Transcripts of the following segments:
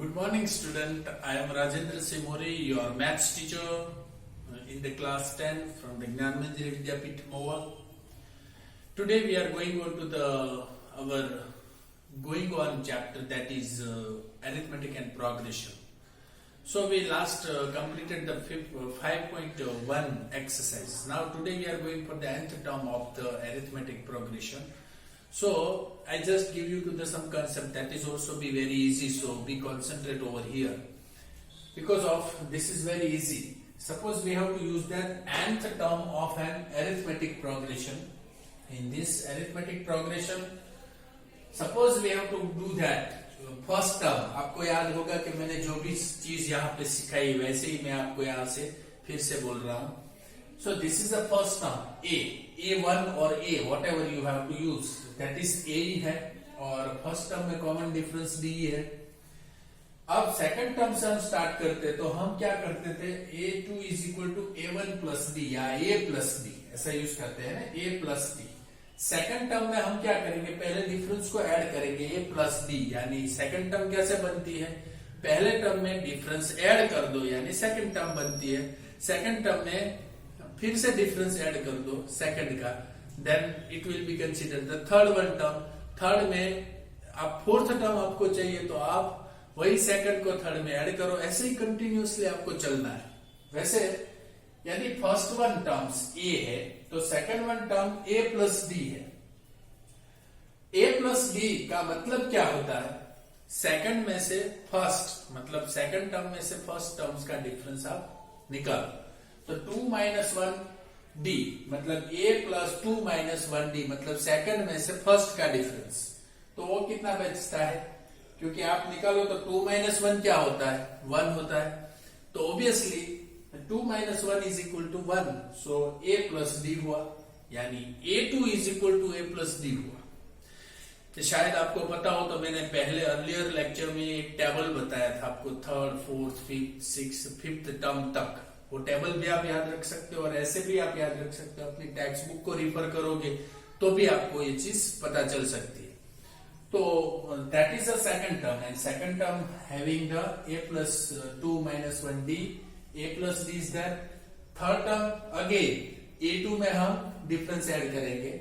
Good morning, student. I am Rajendra Simori, your maths teacher in the class 10 from the Gnan Manjari Vidyapeeth Mova. Today we are going on to our going on chapter, that is arithmetic and progression. So we last completed the 5.1 exercise. Now today we are going for the nth term of the arithmetic progression. So I just give you some concept that is also be very easy. So we concentrate over here because of this is very easy. Suppose we have to use that nth term of an arithmetic progression. In this arithmetic progression, suppose we have to do that first term. आपको याद होगा कि मैंने जो भी चीज यहाँ पे सिखाई वैसे ही मैं आपको यहाँ से फिर से बोल रहा हूँ. So this is the first term A1 और A whatever you have to use, that is A ही है और फर्स्ट टर्म में कॉमन डिफरेंस D है. अब सेकंड टर्म से हम स्टार्ट करते तो हम क्या करते थे, A2 is equal to A1 plus D या A प्लस D ऐसा यूज करते हैं ना, A plus D. Second term में हम क्या करेंगे, पहले डिफरेंस को ऐड करेंगे A प्लस D, यानी सेकंड टर्म कैसे बनती है, पहले टर्म में डिफरेंस ऐड कर दो यानी सेकंड टर्म बनती है. सेकंड टर्म में फिर से डिफरेंस ऐड कर दो सेकंड का, then it will be consider the third one term. Third में आप फोर्थ टर्म आपको चाहिए तो आप वही सेकंड को थर्ड में ऐड करो. ऐसे ही कंटिन्यूअसली आपको चलना है. वैसे यदि फर्स्ट वन टर्म्स A है तो second one term A plus D है. A प्लस D का मतलब क्या होता है, सेकंड में से फर्स्ट, मतलब सेकंड टर्म में से फर्स्ट टर्म्स का डिफरेंस आप निकालो. तो 2 माइनस 1 D मतलब A प्लस 2 माइनस 1 D मतलब सेकंड में से फर्स्ट का डिफरेंस. तो वो कितना बचता है, क्योंकि आप निकालो तो 2 माइनस 1 क्या होता है, 1 होता है. तो obviously 2 minus 1 is equal to 1. So A plus D हुआ, यानी A2 is equal to A plus D हुआ. तो शायद आपको पता हो तो मैंने पहले अर्लियर लेक्चर में एक टेबल बताया था आपको, third fourth fifth six fifth term तक. वो टेबल भी आप याद रख सकते हो और ऐसे भी आप याद रख सकते हो. अपनी टेक्स्ट बुक को रिफर करोगे तो भी आपको ये चीज पता चल सकती है. तो that is the second term, and second term having the A plus 2 minus 1 D, A plus D is that. Third term again A2 में हम डिफरेंस ऐड करेंगे,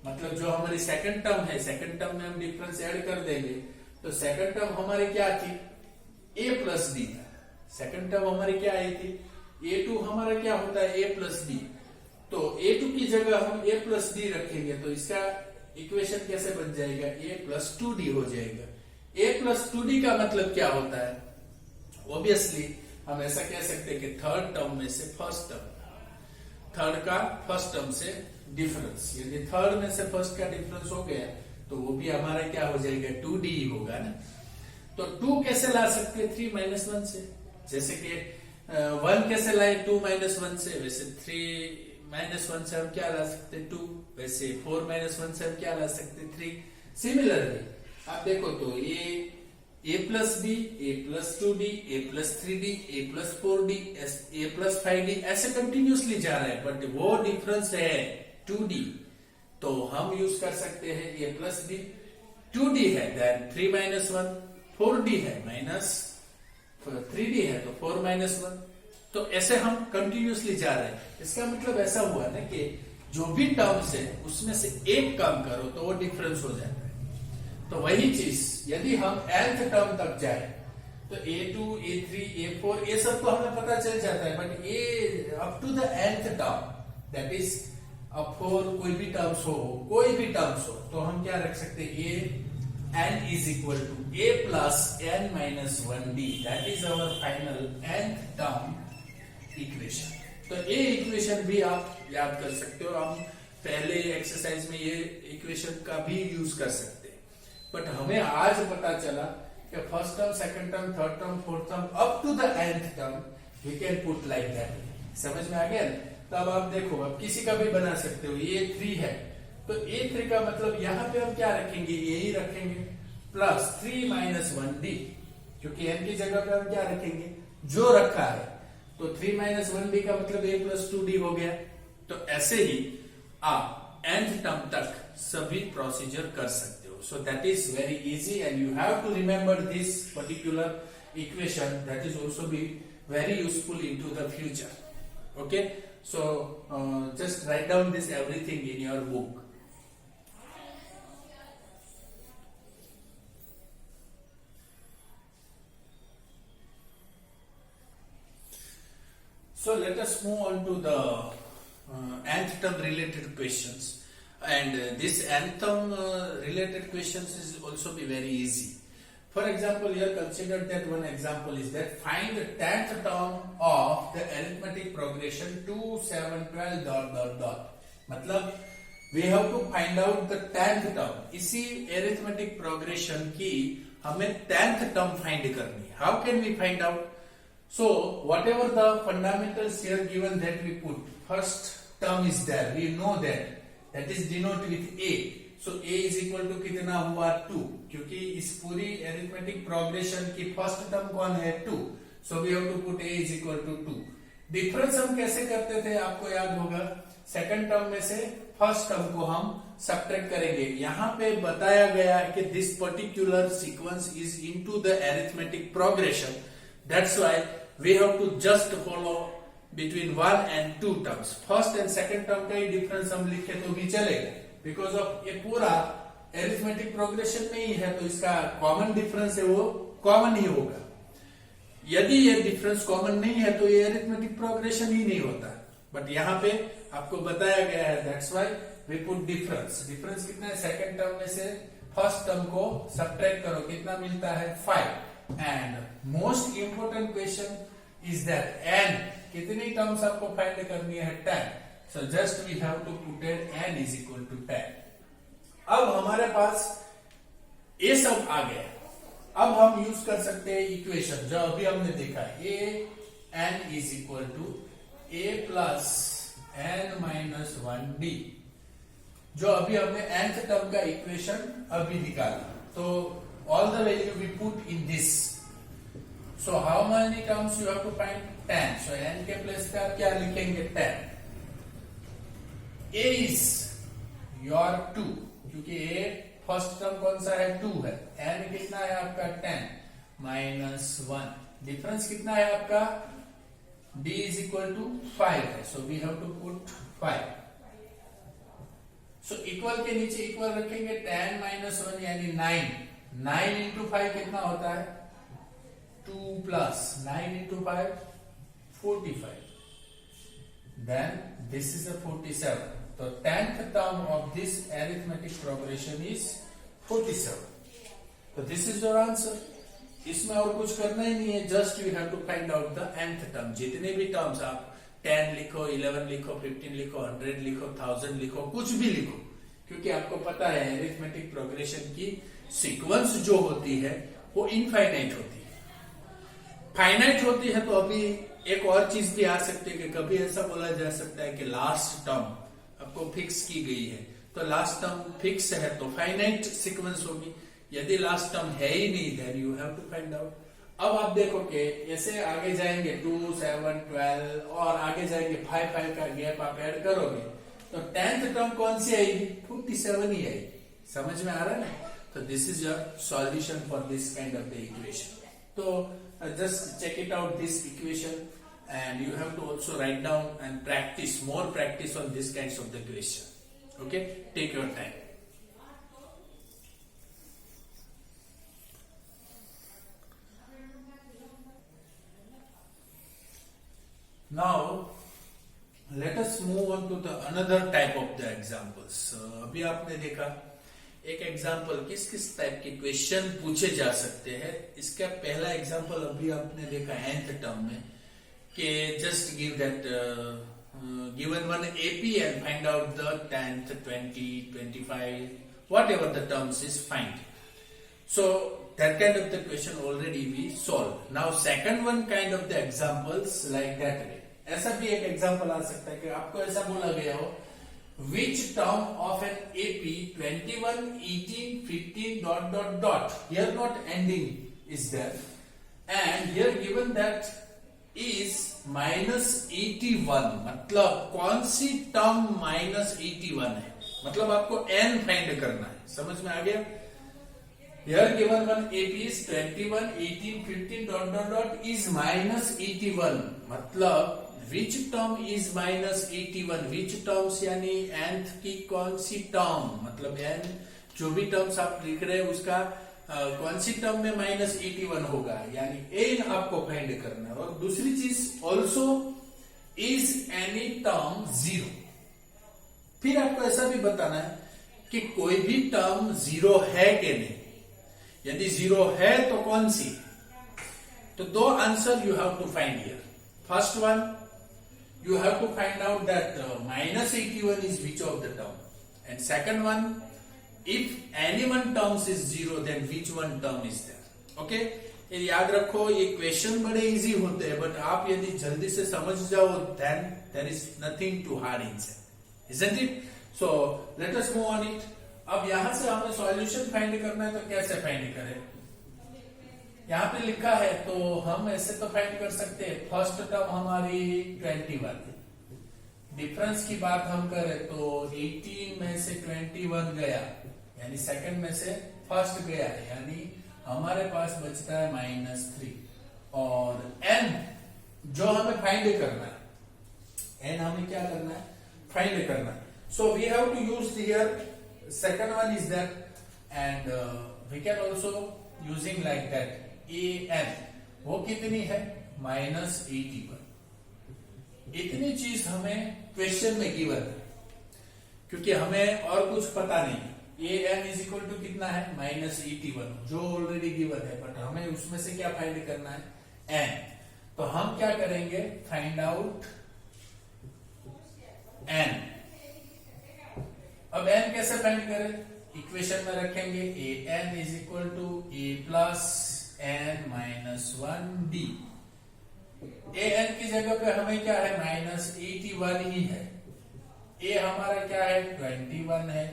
मतलब जो हमारी सेकंड टर्म है, सेकंड टर्म में हम डिफरेंस ऐड कर देंगे. तो सेकंड टर्म हमारी क्या थी, A प्लस D था. सेकंड टर्म हमारी क्या आई थी, A2 हमारा क्या होता है A प्लस D. तो A2 की जगह हम A प्लस D रखेंगे तो इसका इक्वेशन कैसे बन जाएगा, A प्लस 2D हो जाएगा. A प्लस 2D का मतलब क्या होता है, ऑब्वियसली हम ऐसा कह सकते हैं कि थर्ड टर्म में से फर्स्ट टर्म, थर्ड का फर्स्ट टर्म से डिफरेंस. यदि थर्ड में से फर्स्ट का डिफरेंस हो गया तो वो भी हमारा क्या हो जाएगा, 2D होगा ना. तो 2 कैसे ला सकते हैं, 3 माइनस 1 से. जैसे कि 1 कैसे लाए 2 माइनस 1 से, वैसे 3 माइनस 1 से हम क्या ला सकते हैं 2, वैसे 4 माइनस 1 से हम क्या ला सकते हैं 3. सिमिलरली आप देखो तो ये A plus B, A plus 2D, A plus 3D, A plus 4D, A plus 5D ऐसे कंटिन्यूसली जा रहा है, बट वो डिफरेंस है 2D. तो हम यूज कर सकते हैं A प्लस D. 2D है देन 3 माइनस 1, 4D है माइनस 3D है तो 4 माइनस 1. तो ऐसे हम कंटिन्यूसली जा रहे हैं. इसका मतलब ऐसा हुआ ना कि जो भी टर्म्स है उसमें से एक कम करो तो वो डिफरेंस हो जाता है. तो वही चीज यदि हम nth टर्म तक जाए तो A2, A3, A4 ये सब तो हमें पता चल जाता है, बट ये up to the nth term, that is अब फोर कोई भी टर्म्स हो तो हम क्या रख सकते हैं, n is equal to A plus n minus 1D, that is our final nth term equation. तो ये इक्वेशन भी आप याद कर सकते हो. हम पहले एक्सरसाइज में ये इक्वेशन का भी यूज कर सकते हैं, बट हमें आज पता चला कि first term, second term, third term, fourth term up to the nth term we can put like that. समझ में आ गया. तो अब आप देखो, अब किसी का भी बना सकते हो. ये 3 है तो A3 का मतलब यहाँ पे हम क्या रखेंगे, यही रखेंगे प्लस 3 माइनस 1D, क्योंकि n की जगह पे हम क्या रखेंगे, जो रखा है. तो 3 माइनस 1D का मतलब A प्लस 2D हो गया. तो ऐसे ही आप nth टर्म तक सभी प्रोसीजर कर सकते हो. So that is very easy and you have to remember this particular equation that is also be very useful into the future. Okay, so just write down this everything in your book. So let us move on to the nth term related questions, and this nth term related questions is also be very easy. For example, here consider that one example is that find the 10th term of the arithmetic progression 2, 7, 12 dot dot dot. मतलब we have to find out the 10th term. इसी arithmetic progression की हमें 10th term find करनी है. How can we find out? So whatever the fundamentals here given that we put, first term is there, we know that is denoted with a. So a is equal to कितना हुआ 2, क्योंकि इस पूरी arithmetic progression की first term कौन है 2. So we have to put a is equal to 2. Difference हम कैसे करते थे आपको याद होगा, सेकंड टर्म में से फर्स्ट टर्म को हम सब्ट्रैक्ट करेंगे. यहाँ पे बताया गया है कि this particular sequence is into the arithmetic progression. That's why we have to just follow between 1 and 2 terms. First and second term का ही डिफरेंस हम लिखे तो भी चलेगा, बिकॉज ऑफ ये पूरा एरिथमेटिक प्रोग्रेशन में ही है, तो इसका कॉमन डिफरेंस है वो कॉमन ही होगा. यदि ये डिफरेंस कॉमन नहीं है तो ये एरिथमेटिक प्रोग्रेशन ही नहीं होता. बट यहाँ पे आपको बताया गया है, that's why we put difference. Difference कितना है, सेकंड टर्म में से फर्स्ट टर्म को सब्ट्रैक्ट करो, कितना मिलता है 5. And most important question is that n कितनी टर्म्स आपको फाइंड करनी है 10. So just we have to put it n is equal to 10. अब हमारे पास ये सब आ गया. अब हम यूज कर सकते हैं इक्वेशन जो अभी हमने देखा है, a n is equal to a plus n minus 1d, जो अभी हमने nth टर्म का इक्वेशन अभी निकाला. तो all the value we put in this. So how many terms you have to find? 10. So n के प्लेस पे आप क्या लिखेंगे 10. a is your 2, क्योंकि a फर्स्ट टर्म कौन सा है 2 है. n कितना है आपका 10 minus 1. डिफरेंस कितना है आपका, d is equal to 5 है. So we have to put 5. So equal के नीचे इक्वल रखेंगे, 10 minus 1 यानी 9. 9 into 5 कितना होता है 2 plus 9 into 5 45. Then this is a 47. So 10th term of this arithmetic progression is 47. So this is your answer. इसमें और कुछ करना ही नहीं है, just you have to find out the nth term. जितने भी टर्म्स आप 10 लिखो, 11 लिखो, 15 लिखो, 100 लिखो, 1000 लिखो, कुछ भी लिखो, क्योंकि आपको पता है अरिथमेटिक प्रोग्रेशन की सीक्वेंस जो होती है वो इनफाइनाइट होती है. फाइनाइट होती है तो अभी एक और चीज भी आ सकती है कि कभी ऐसा बोला जा सकता है कि लास्ट टर्म आपको फिक्स की गई है, तो लास्ट टर्म फिक्स है तो फाइनाइट सीक्वेंस होगी. यदि लास्ट टर्म है ही नहीं, then you have to find out. अब आप देखो कि ऐसे आगे जाएंगे 2, 7, 12 और आगे जाएंगे 5 का गैप आप ऐड करोगे तो 10th टर्म कौन सी आएगी, 47 ही आएगी. समझ में आ रहा है ना. So this is your solution for this kind of the equation. So just check it out, this equation, and you have to also write down and practice, more practice on these kinds of the question. Okay, take your time. Now let us move on to the another type of the examples. अभी आपने देखा एक example किस किस type के question पूछे जा सकते हैं. इसका पहला एग्जाम्पल अभी आपने देखा nth टर्म में कि just give that given one AP and find out the 10th, 20, 25 whatever the terms is find. So that kind of the question already we solved. Now second one kind of the examples like that way. ऐसा भी एक example आ सकता है कि आपको ऐसा बोला गया हो, which term of an AP 21, 18, 15 dot dot dot, here not ending is there, and here given that is minus 81. मतलब कौन सी टर्म minus 81 है, मतलब आपको n फाइंड करना है. समझ में आ गया. Here given one AP is 21, 18, 15 dot dot dot is minus 81. मतलब which term is minus 81? Which terms यानी nth की कौन सी टर्म, मतलब n जो भी टर्म्स आप लिख रहे हैं उसका कौन सी टर्म में माइनस 81 होगा, यानी n आपको फाइंड करना है। और दूसरी चीज also is any term zero. फिर आपको ऐसा भी बताना है कि कोई भी टर्म जीरो है कि नहीं, यदि जीरो है तो कौन सी। तो दो answer you have to find here. First one, you have to find out that minus 81 is which of the term, and second one, if any one terms is zero then which one term is there. Okay, ये याद रखो, ये question बड़े easy होते हैं, but आप यदि जल्दी से समझ जाओ then there is nothing too hard inside, isn't it? So let us move on it. अब यहां से हमें सॉल्यूशन फाइंड करना है, तो कैसे फाइंड करें? यहाँ पे लिखा है तो हम ऐसे तो फाइंड कर सकते हैं। फर्स्ट टर्म हमारी 21, डिफरेंस की बात हम करें तो 18 में से 21 गया, यानी सेकंड में से फर्स्ट गया, यानी हमारे पास बचता है -3। और n जो हमें फाइंड करना है, n हमें क्या करना है, फाइंड करना है। So we have to use here second one is that, and we can also using like that an, वो कितनी है, -81। इतनी चीज हमें क्वेश्चन में गिवन है, क्योंकि हमें और कुछ पता नहीं। an इज इक्वल टू कितना है, -81, जो ऑलरेडी गिवन है, बट हमें उसमें से क्या फाइंड करना है, n। तो हम क्या करेंगे, फाइंड आउट n। अब n कैसे फाइंड करें, इक्वेशन में रखेंगे an is equal to a plus n minus 1d। an की जगह पे हमें क्या है, -81 ही है। a हमारा क्या है, 21 है।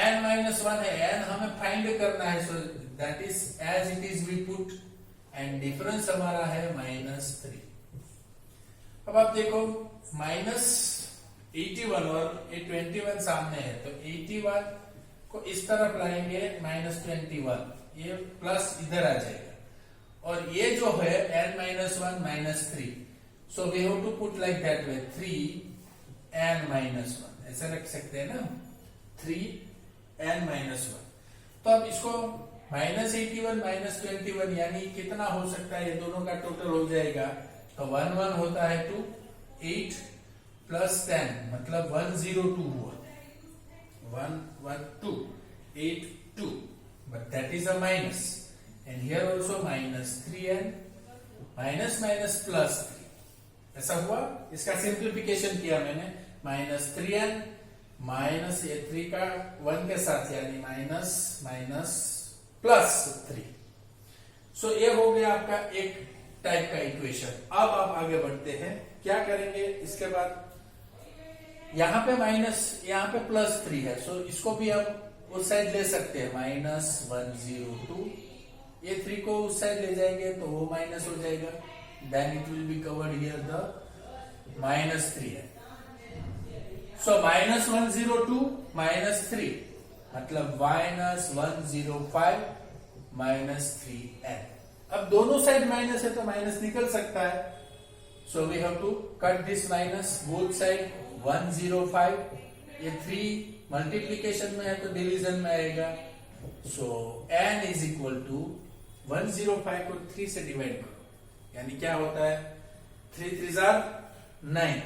n माइनस 1 है, n हमें फाइंड करना है, so that is as it is we put, and difference हमारा है -3। अब आप देखो -81 और ये 21 सामने है, तो 81 को इस तरफ लाएंगे, -21, ये प्लस इधर आ जाएगा, और ये जो है n-1 -3, so we have to put like that way, 3n-1, ऐसा रख सकते हैं ना, 3n-1। तो अब इसको -81 -21 यानी कितना हो सकता है, ये दोनों का टोटल हो जाएगा, तो 1 1 होता है 2, 8 प्लस 10 मतलब 102 हुआ, 112, 8 2, but that is a minus, and here also -3n, minus plus 3, ऐसा हुआ। इसका सिंप्लीफिकेशन किया मैंने, -3n माइनस ये 3 का 1 के साथ, यानी माइनस प्लस 3। सो ये हो गया आपका एक टाइप का इक्वेशन। अब आप आगे बढ़ते हैं, क्या करेंगे इसके बाद, यहाँ पे माइनस, यहाँ पे +3 है, सो इसको भी आप उस साइड ले सकते हैं, -102, ये 3 को उस साइड ले जाएंगे तो वो माइनस हो जाएगा, then it will be covered here the -3 है। सो -102 -3 मतलब -105 -3n। अब दोनों साइड माइनस है तो माइनस निकल सकता है, so we have to cut this minus both side, 105, ये 3 मल्टीप्लीकेशन में है तो डिवीजन में आएगा, सो n इज इक्वल टू 105 को 3 से डिवाइड करो, यानी क्या होता है, 3 3 9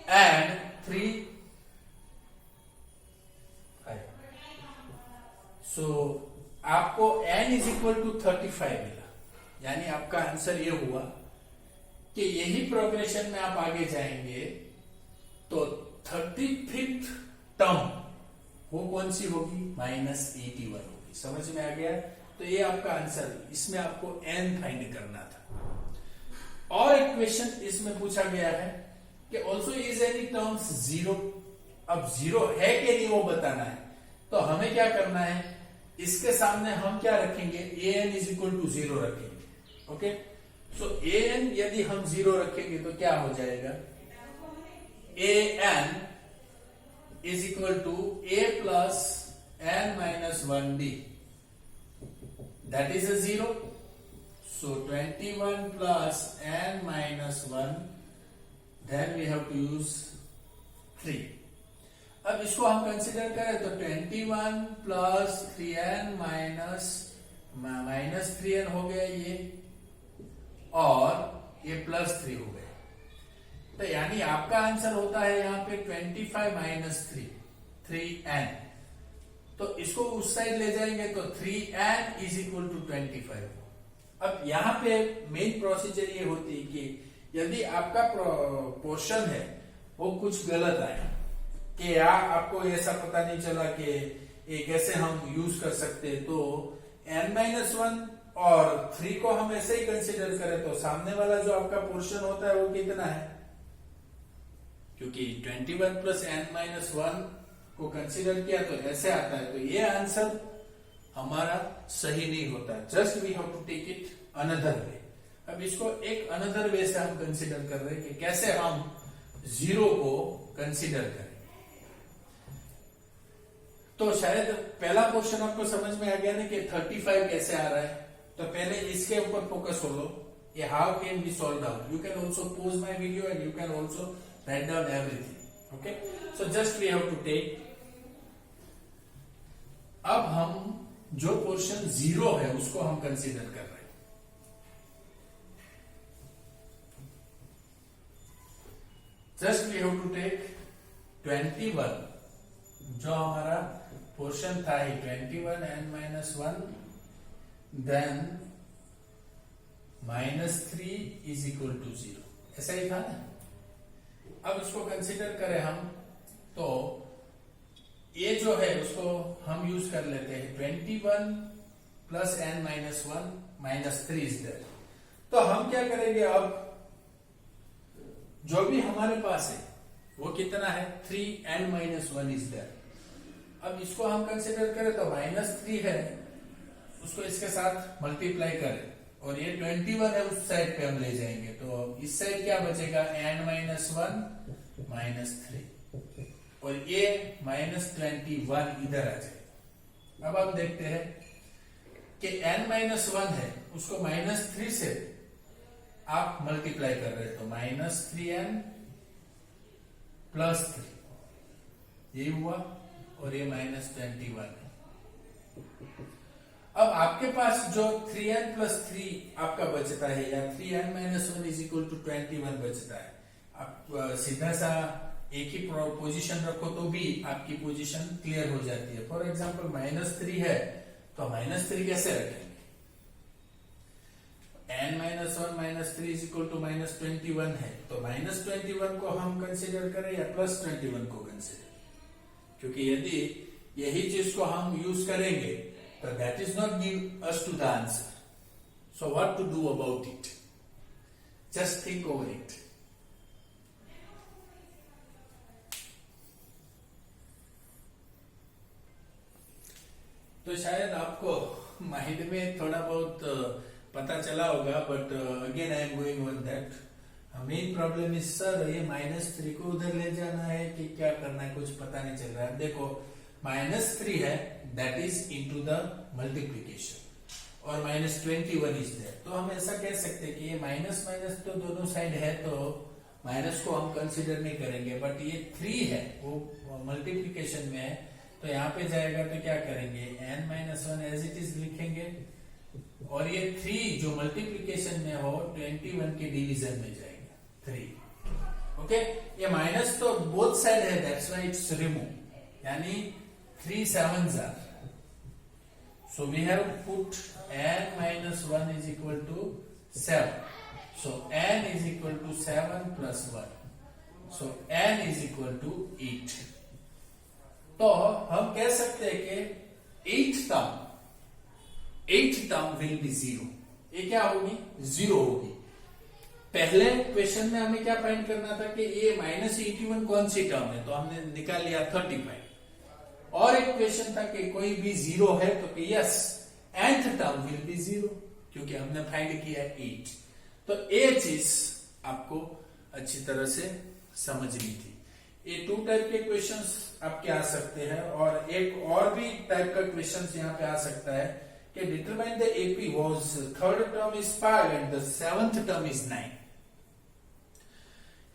एंड 3 5, सो आपको n इज इक्वल टू 35 मिला, यानी आपका आंसर ये हुआ कि यही प्रोग्रेशन में आप आगे जाएंगे तो 35th टर्म वो कौन सी होगी, -81 होगी। समझ में आ गया? तो ये आपका आंसर, इसमें आपको n फाइंड करना था। और एक क्वेश्चन इसमें पूछा गया है कि also is any terms zero. अब जीरो है कि नहीं वो बताना है, तो हमें क्या करना है, इसके सामने हम क्या रखेंगे, an इज इक्वल टू 0 रखेंगे। ओके, सो an यदि हम 0 रखेंगे तो क्या हो जाएगा, an is equal to a plus n-1d, that is a 0. So 21 plus n minus 1, then we have to use 3. अब इसको हम कंसिडर करें तो 21 प्लस 3n माइनस 3n हो गया ये, और ये प्लस 3 हो गया. तो यानी आपका आंसर होता है यहाँ पे 25 माइनस 3n. तो इसको उस साइड ले जाएंगे तो 3n इज इक्वल टू 25. अब यहाँ पे मेन प्रोसीजर ये होती है कि यदि आपका पोर्शन है वो कुछ गलत आया, कि आपको ऐसा पता नहीं चला कि ये कैसे हम यूज कर सकते, तो n-1 और 3 को हम ऐसे ही कंसीडर करें तो सामने वाला जो आपका पोर्शन होता है वो कितना है, क्योंकि 21 प्लस n-1 को कंसीडर किया तो ऐसे आता है, तो ये आंसर हमारा सही नहीं होता. Just we have to take it another way. अब इसको एक अनदर वे से हम कंसीडर कर रहे हैं कि कैसे हम 0 को कंसीडर करें. तो शायद पहला क्वेश्चन आपको समझ में आ गया ना कि 35 कैसे आ रहा है. तो पहले इसके ऊपर फोकस हो लो, ये how can be solve out. You can also pause my video and you can also write down everything. Okay, so just we have to take. अब हम जो पोर्शन 0 है उसको हम कंसीडर कर रहे हैं. Just we have to take 21, जो हमारा पोर्शन था 21 n-1, then -3 is equal to 0. ऐसा ही था ना. अब इसको कंसीडर करें हम तो ये जो है उसको हम यूज कर लेते हैं 21 प्लस n-1 -3 इज देयर. तो हम क्या करेंगे, अब जो भी हमारे पास है वो कितना है 3n-1 इज देयर. अब इसको हम कंसिडर करें तो -3 है, उसको इसके साथ मल्टीप्लाई करें और ये 21 है उस साइड पे हम ले जाएंगे, तो इस साइड क्या बचेगा n-1 -3 और ये -21 इधर आ जाएगा. अब हम देखते हैं कि n-1 है उसको -3 से आप मल्टीप्लाई कर रहे हैं तो -3n प्लस 3 ये हुआ और ये -21 है. अब आपके पास जो 3n प्लस 3 आपका बचता है या 3n-1 इज इक्वल टू 21 बचता है, आप सीधा सा एक ही पोजीशन रखो तो भी आपकी पोजीशन क्लियर हो जाती है. फॉर एग्जांपल -3 है तो -3 कैसे रखेंगे, n-1 -3 इज इक्वल टू -21 है तो -21 को हम कंसीडर करें या +21 को कंसीडर, क्योंकि यदि यही चीज को हम यूज करेंगे तो that is not give us to the answer. So what to do about it, just think over it. तो शायद आपको माइंड में थोड़ा बहुत पता चला होगा, but again I am going on that. Main problem is sir ये -3 को उधर ले जाना है कि क्या करना है, कुछ पता नहीं चल रहा है. देखो -3 है that is into the multiplication और -21 इज देयर. तो हम ऐसा कह सकते हैं कि ये माइनस माइनस तो दोनों साइड है तो माइनस को हम कंसीडर नहीं करेंगे, बट ये 3 है वो मल्टीप्लीकेशन में है तो यहाँ पे जाएगा तो क्या करेंगे n-1 एज इट इज लिखेंगे और ये 3 जो मल्टीप्लीकेशन में हो 21 के डिवीजन में जाएगा 3. ओके, ये माइनस तो बोथ साइड है दैट्स व्हाई इट्स रिमूव, यानी 3 7s are. So we have put n-1 is equal to 7. So n is equal to 7 plus 1. So n is equal to 8. तो हम कह सकते हैं कि 8th टर्म विल बी 0. ये क्या होगी 0 होगी. पहले क्वेश्चन में हमें क्या फाइंड करना था कि ये -81 कौन सी टर्म है, तो हमने निकाल लिया 35. और एक क्वेश्चन था कि कोई भी 0 है तो कि yes nth term will be 0, क्योंकि हमने फाइंड किया 8. तो ये चीज आपको अच्छी तरह से समझनी थी. ये 2 टाइप के क्वेश्चंस आपके आ सकते हैं और एक और भी टाइप का क्वेश्चंस यहाँ पे आ सकता है कि determine the AP was third term is 5 and the seventh term is 9.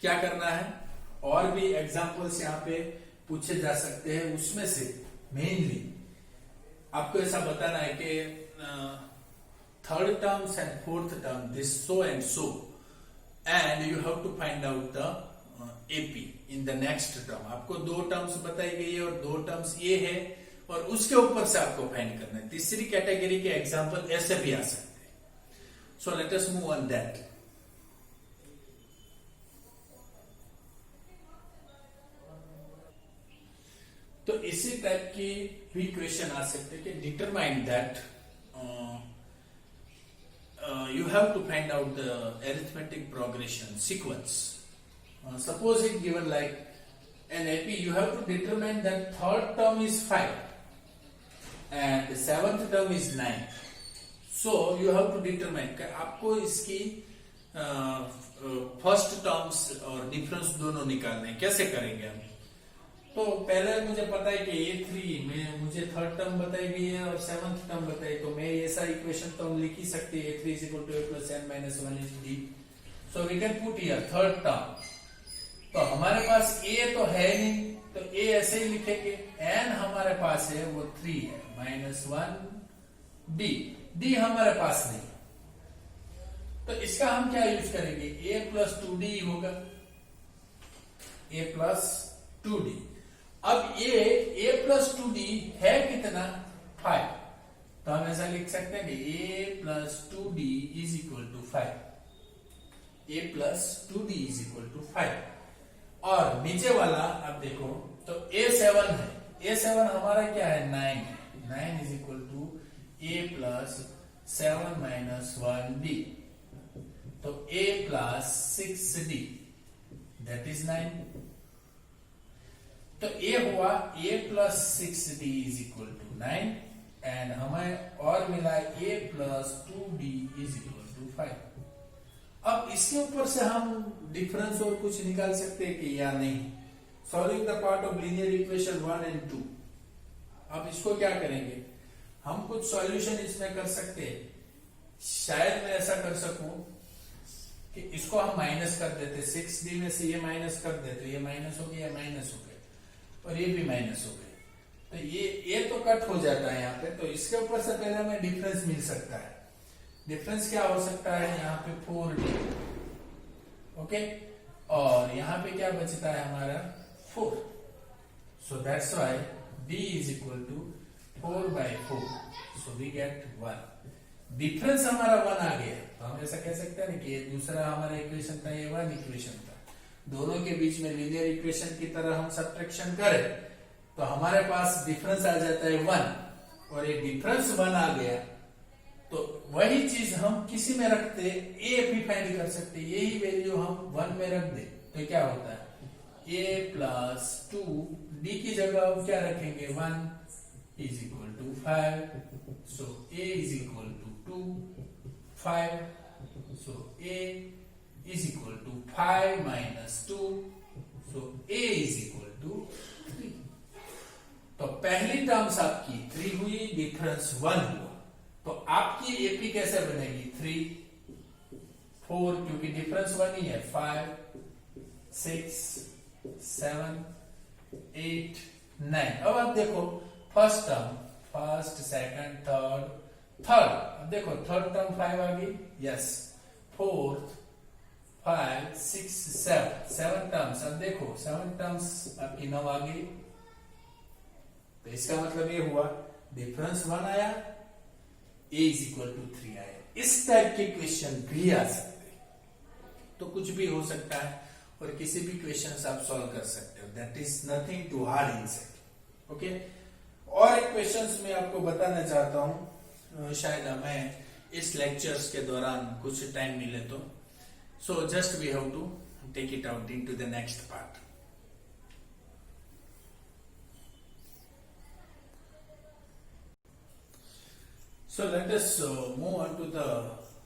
क्या करना है? और भी एग्जांपल्स यहाँ पे पूछे जा सकते हैं, उसमें से मेनली आपको ऐसा बताना है कि third terms and fourth term this so and so, and you have to find out the AP in the next term. आपको दो टर्म्स बताई गई है और दो टर्म्स ये है और उसके ऊपर से आपको फाइंड करना है. तीसरी कैटेगरी के एग्जांपल ऐसे भी आ सकते हैं. So let us move on that. तो इसी टाइप की भी क्वेश्चन आ सकते हैं कि determine that you have to find out the arithmetic progression sequence. Suppose it given like an AP, you have to determine that third term is 5 and the seventh term is 9. So you have to determine कि आपको इसकी first terms और difference दोनों निकालने हैं. कैसे करेंगे हम? तो पहले मुझे पता है कि A3 में मुझे थर्ड टर्म बताई गई है और सेवंथ टर्म बताई, तो मैं ऐसा इक्वेशन तो हम लिख ही सकते हैं. A3 is equal to A plus n minus 1 is D. So we can put here third term. तो हमारे पास A तो है नहीं, तो A ऐसे ही लिखेंगे. n हमारे पास है वो 3 है, minus 1 D. D हमारे पास नहीं, तो इसका हम क्या यूज करेंगे? A plus 2D होगा. A plus 2D. अब A plus 2D है कितना? 5. तो हम ऐसा लिख सकते हैं कि A plus 2D is equal to 5. A plus 2D is equal to 5. और नीचे वाला अब देखो तो A7 है. A7 हमारा क्या है? 9 है. 9 is equal to A plus 7 minus 1D. तो A plus 6D that is 9. तो A हुआ A plus 6D is equal to 9 and हमें और मिला A plus 2D is equal to 5. अब इसके ऊपर से हम डिफरेंस और कुछ निकाल सकते हैं कि या नहीं? Solving the part of linear equation 1 and 2. अब इसको क्या करेंगे? हम कुछ सॉल्यूशन इसमें कर सकते हैं. शायद मैं ऐसा कर सकूं कि इसको हम माइनस कर देते. 6D में से ये माइनस कर देते, ये माइनस हो गया, माइनस हो गया और ये भी माइनस हो गए, तो ये तो कट हो जाता है यहाँ पे. तो इसके ऊपर से पहले हमें डिफरेंस मिल सकता है. डिफरेंस क्या हो सकता है? यहाँ पे 4D. ओके, और यहाँ पे क्या बचता है हमारा? 4. So that's why D is equal to 4/4. So we get 1. Difference हमारा 1 आ गया, तो हम ऐसा कह सकते हैं कि दूसरा हमारा इक्वेशन था, ये 1 इक्वेशन था. दोनों के बीच में लीनियर इक्वेशन की तरह हम सब्ट्रैक्शन करें तो हमारे पास डिफरेंस आ जाता है 1, और ये डिफरेंस 1 आ गया तो वही चीज हम किसी में रखते A भी फाइंड कर सकते. यही वैल्यू हम 1 में रख दे तो क्या होता है? A plus 2D की जगह हम क्या रखेंगे? 1 is equal to 5. So A is equal to 2, 5. So A is equal to 5 minus 2. So A is equal to 3. तो पहली टर्म्स आपकी 3 हुई, डिफरेंस 1 हुआ. तो आपकी एपी कैसे बनेगी? 3, 4 क्योंकि डिफरेंस 1 ही है, 5, 6, 7, 8, 9. अब आप देखो first term, first, second, third. अब देखो थर्ड टर्म 5 आ गई. यस. Fourth, 5, 6, 7 terms. अब देखो 7 टर्म्स आपकी 9 आ गई. तो इसका मतलब ये हुआ डिफरेंस 1 आया, A इज इक्वल टू 3 आया. इस टाइप के क्वेश्चन भी आ सकते हैं. तो कुछ भी हो सकता है और किसी भी क्वेश्चन आप सॉल्व कर सकते हो. That is nothing too hard in set. Okay, और एक क्वेश्चन मैं आपको बताना चाहता हूं, शायद हमें इस लेक्चर्स के दौरान कुछ टाइम मिले तो. So just we have to take it out into the next part. So let us move on to the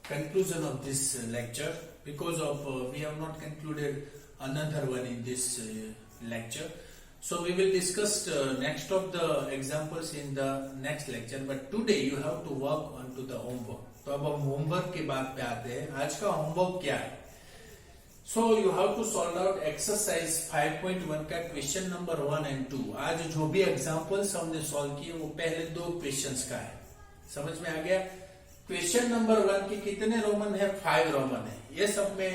conclusion of this lecture, because of we have not concluded another one in this lecture. So we will discuss next of the examples in the next lecture. But today you have to work on to the homework. तो अब हम homework की बात पे आते हैं. आज का होमवर्क क्या है? So you have to solve out exercise 5.1 का क्वेश्चन नंबर 1 and 2. आज जो भी एग्जाम्पल्स हमने सॉल्व किए वो पहले 2 क्वेश्चंस का है. समझ में आ गया? क्वेश्चन नंबर 1 के कितने रोमन है? 5 रोमन है. ये सब में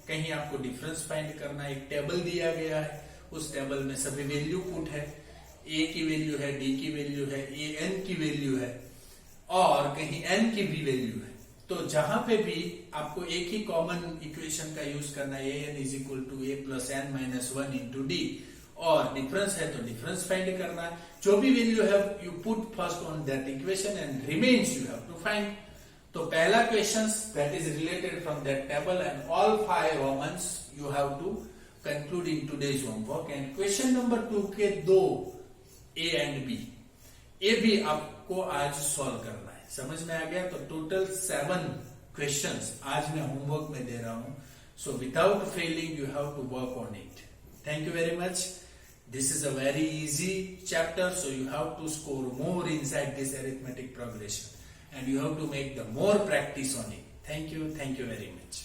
कहीं आपको डिफरेंस फाइंड करना. एक टेबल दिया गया है, उस टेबल में सभी वैल्यू पुट है. ए की वैल्यू है, डी की वैल्यू है, ए एन की वैल्यू है और कहीं एन की भी वैल्यू है. तो जहां पे भी आपको एक ही कॉमन इक्वेशन का यूज करना है, a n is equal to a plus n minus 1 into d, और डिफरेंस है तो डिफरेंस फाइंड करना है. जो भी वैल्यू है you put first on that equation and remains you have to find. तो पहला question that is related from that table and all 5 romans you have to conclude in today's homework. And question number 2 के 2 A and B, ये भी आपको आज solve करना है. समझ में आ गया? तो टोटल 7 क्वेश्चंस आज मैं होमवर्क में दे रहा हूं. So without failing you have to work on it. Thank you very much. This is a very easy chapter, so you have to score more inside this arithmetic progression and you have to make the more practice on it. Thank you very much.